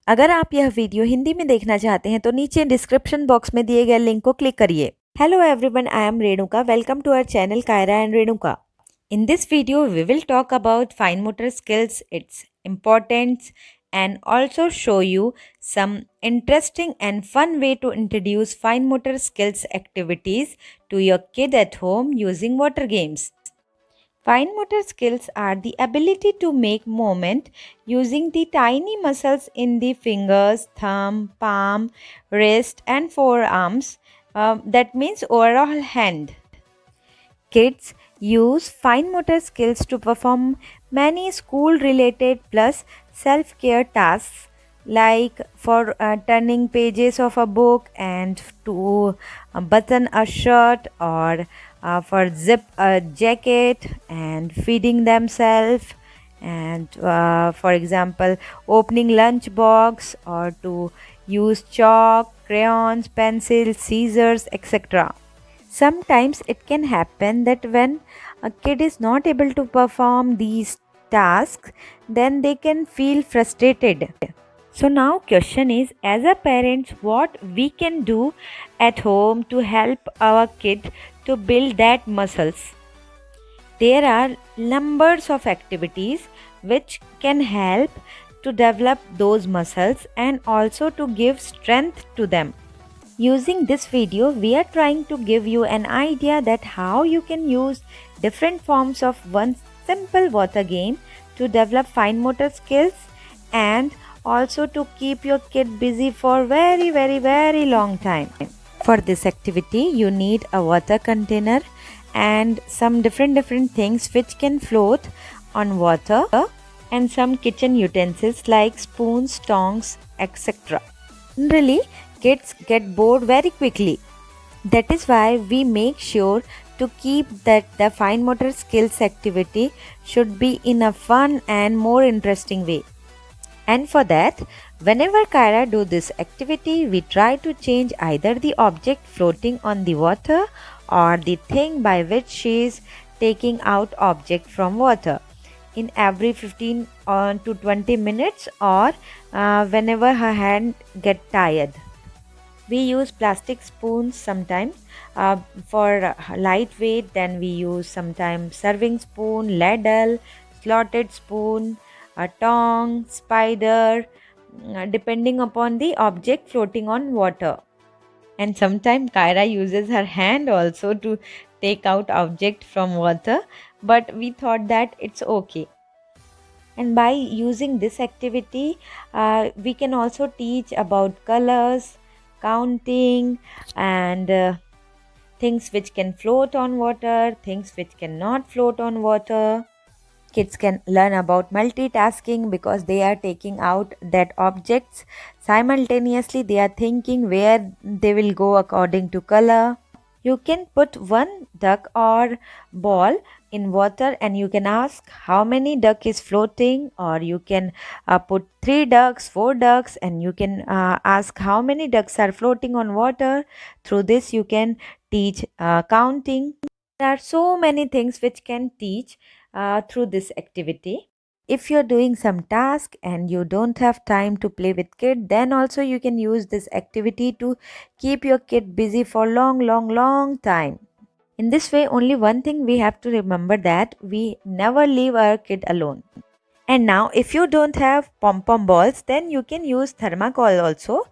अगर आप यह वीडियो हिंदी में देखना चाहते हैं तो नीचे डिस्क्रिप्शन बॉक्स में दिए गए लिंक को क्लिक करिए। Hello everyone, I am Renuka. Welcome to our channel Kaira and Renuka. In this video, we will talk about fine motor skills, its importance, and also show you some interesting and fun way to introduce fine motor skills activities to your kid at home using water games. Fine motor skills are the ability to make movement using the tiny muscles in the fingers, thumb, palm, wrist, and forearms. That means overall hand. Kids use fine motor skills to perform many school related plus self care tasks like for turning pages of a book and to button a shirt or for zip a jacket and feeding themselves and for example opening lunch box or to use chalk, crayons, pencils, scissors, etc. Sometimes it can happen that when a kid is not able to perform these tasks, then they can feel frustrated. So now question is, as a parent, what we can do at home to help our kid to build that muscles? There are numbers of activities which can help to develop those muscles and also to give strength to them. Using this video, we are trying to give you an idea that how you can use different forms of one simple water game to develop fine motor skills and also to keep your kid busy for very long time. For this activity, you need a water container and some different things which can float on water and some kitchen utensils like spoons, tongs, etc. Generally, kids get bored very quickly. That is why we make sure to keep that the fine motor skills activity should be in a fun and more interesting way. And for that, whenever Kyra do this activity, we try to change either the object floating on the water or the thing by which she is taking out object from water in every 15 to 20 minutes or whenever her hand get tired. We use plastic spoons sometimes for lightweight. Then we use sometimes serving spoon, ladle, slotted spoon, a tongue, spider, depending upon the object floating on water. And sometimes Kyra uses her hand also to take out object from water, but we thought that it's okay. And by using this activity, we can also teach about colors, counting, and things which can float on water, things which cannot float on water. Kids can learn about multitasking because they are taking out that objects simultaneously. They are thinking where they will go according to color. You can put one duck or ball in water and you can ask how many duck is floating, or you can put 3 ducks, 4 ducks, and you can ask how many ducks are floating on water. Through this you can teach counting. There are so many things which can teach through this activity. If you're doing some task and you don't have time to play with kid, then also you can use this activity to keep your kid busy for long time. In this way, only one thing we have to remember, that we never leave our kid alone. And now if you don't have pom pom balls, then you can use thermocol also.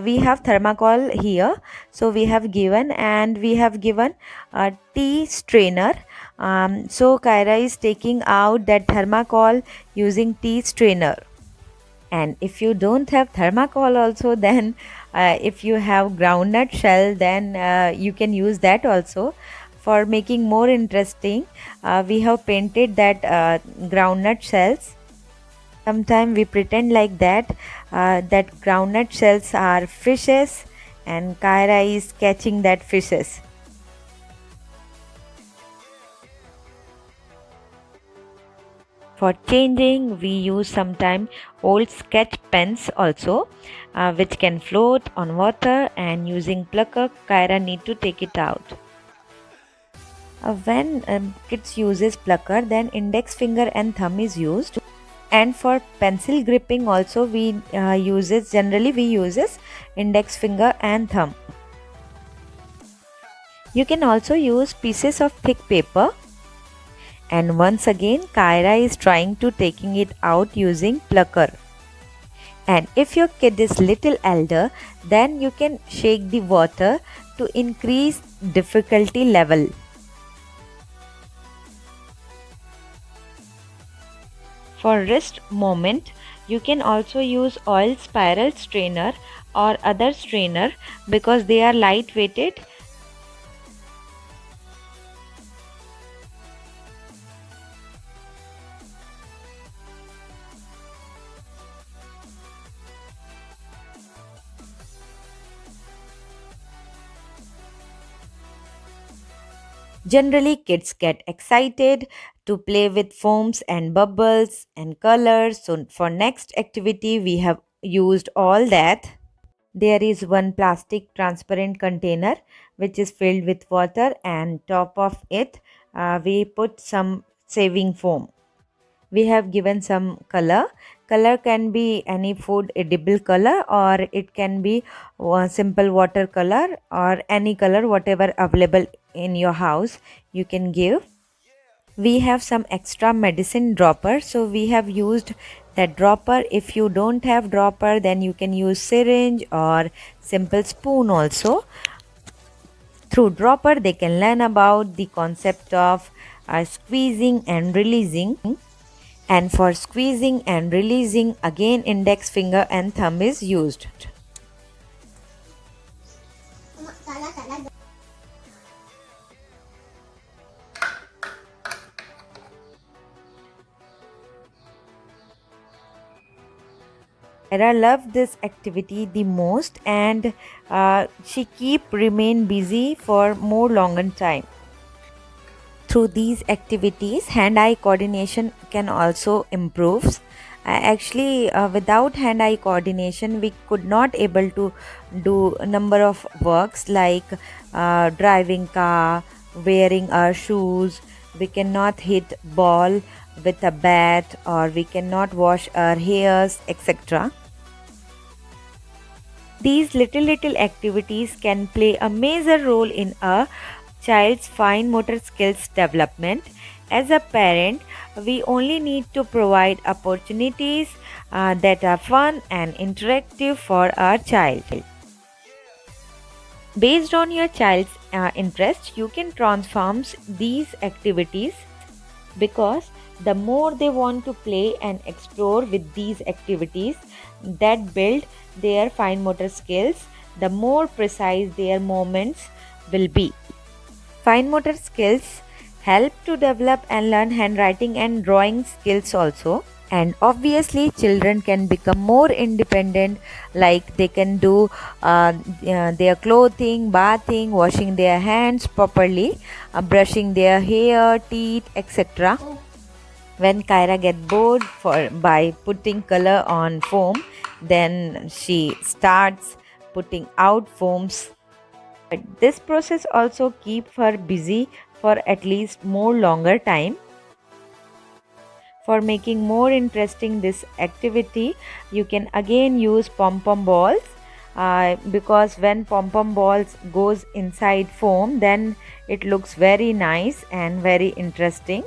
We have thermocol here, so we have given a tea strainer. So Kyra is taking out that thermocol using tea strainer. And if you don't have thermocol also, then if you have groundnut shell, then you can use that also. For making more interesting, we have painted that groundnut shells. Sometimes we pretend like that groundnut shells are fishes and Kyra is catching that fishes. For changing, we use sometimes old sketch pens also, which can float on water, and using plucker, Kyra need to take it out. When kids uses plucker, then index finger and thumb is used, And for pencil gripping also we uses index finger and thumb. You can also use pieces of thick paper. And once again Kyra is trying to taking it out using plucker. And if your kid is little elder, then you can shake the water to increase difficulty level. For wrist movement, you can also use oil spiral strainer or other strainer because they are light-weighted. Generally, kids get excited to play with foams and bubbles and colors. So for next activity, we have used all that. There is one plastic transparent container which is filled with water, and top of it we put some saving foam. We have given some color. Color can be any food edible color, or it can be simple watercolor, or any color whatever available in your house you can give. We have some extra medicine dropper, so we have used that dropper. If you don't have dropper, then you can use syringe or simple spoon also. Through dropper they can learn about the concept of squeezing and releasing. And for squeezing and releasing, again index finger and thumb is used. Kyra loved this activity the most, and she keep remain busy for more longer time. Through these activities, hand-eye coordination can also improve. Without hand-eye coordination, we could not able to do a number of works like driving car, wearing our shoes. We cannot hit ball with a bat, or we cannot wash our hairs, etc. These little activities can play a major role in a child's fine motor skills development. As a parent, we only need to provide opportunities that are fun and interactive for our child. Based on your child's interest, you can transform these activities, because the more they want to play and explore with these activities that build their fine motor skills, the more precise their movements will be. Fine motor skills help to develop and learn handwriting and drawing skills also. And obviously children can become more independent, like they can do their clothing, bathing, washing their hands properly, brushing their hair, teeth, etc. When Kyra get bored by putting color on foam, then she starts putting out foams. But this process also keeps her busy for at least more longer time. For making more interesting this activity, you can again use pom-pom balls, because when pom-pom balls goes inside foam, then it looks very nice and very interesting.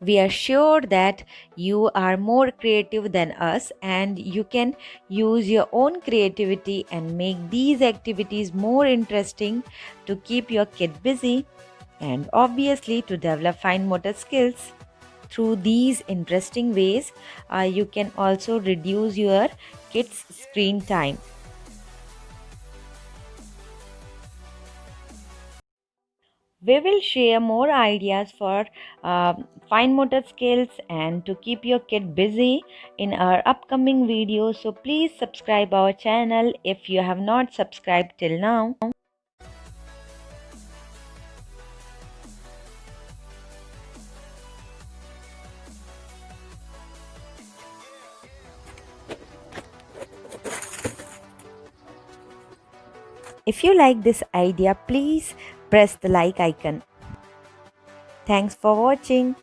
We are sure that you are more creative than us, and you can use your own creativity and make these activities more interesting to keep your kid busy, and obviously to develop fine motor skills. Through these interesting ways, you can also reduce your kids' screen time. We will share more ideas for fine motor skills and to keep your kid busy in our upcoming videos. So please subscribe our channel if you have not subscribed till now. If you like this idea, please press the like icon. Thanks for watching.